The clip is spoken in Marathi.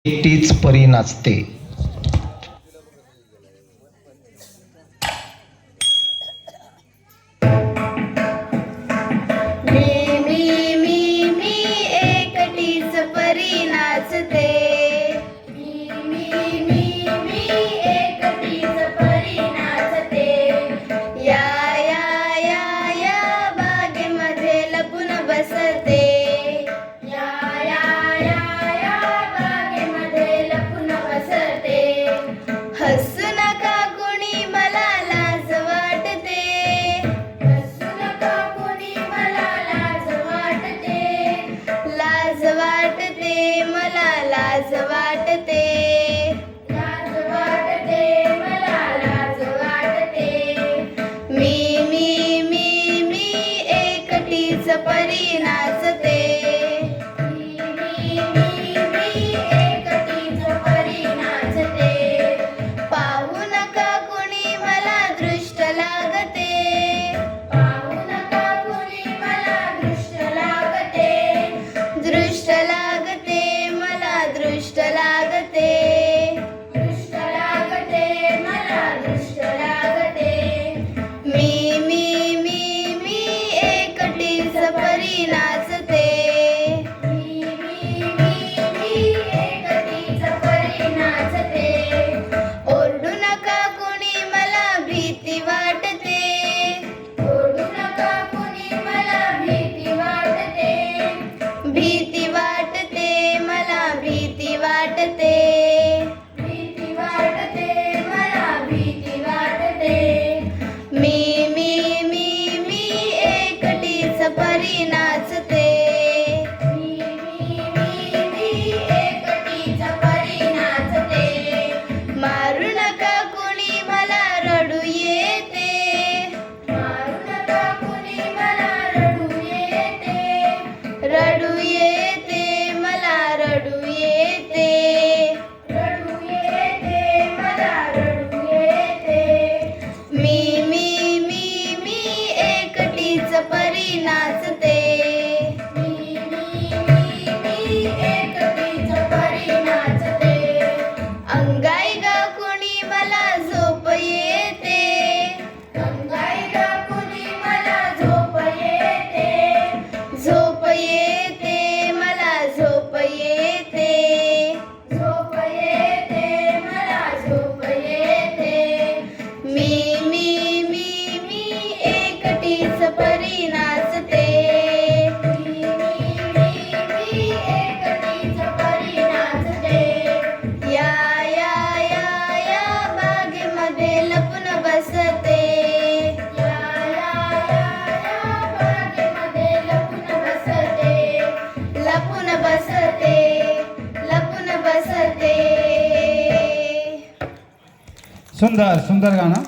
एकटीच परी नाचते. मी एकटीच परी नाचते. मी एकटीच परी नाचते. या बागेमध्ये लपून बसते. या बागेमध्ये लपून बसते. हसू नका कुणी मला लाज वाटते. हसू नका कुणी मला लाज वाटते. लाज वाटते मला लाज वाटते. लाज वाटते मला लाज वाटते. मी एकटीच परी नाचते. एकटीच परी नाचते. पाहू नका कुणी मला दृष्ट लागते. पाहू नका कुणी मला दृष्ट लागते. दृष्ट लागते मला दृष्ट लागते. दृष्ट लागते मला दृष्ट लागते. मी एकटीच परी नाचते. एकटीच परी नाचते. ओरडू नका कुणी मला भीती वाटते. ओरडू नका कुणी मला भीती वाटते. भीती वाटते मला भीती वाटते. भीती वाटते मला भीती वाटते. मी एकटीच परी नाचते. एकटीच परी नाचते. मारू नका कुणी मला रडू येते. मारू नका कुणी मला रडू येते. रडू येते मला रडू येते. रडू येते मला रडू येते. मी एकटीच परी नाचते. एकटीच परी नाचते. अंगाई गा कुणी मला झोप येते. अंगाई गा कुणी मला झोप येते. झोप येते मला झोप येते. झोप येते मला झोप येते. मी एकटीच परी नाचते. एकटीच परी नाचते. या बागेमध्ये लपून बसते. या बागेमध्ये लपून बसते. लपून बसते. लपून बसते. सुंदर सुंदर गाणं.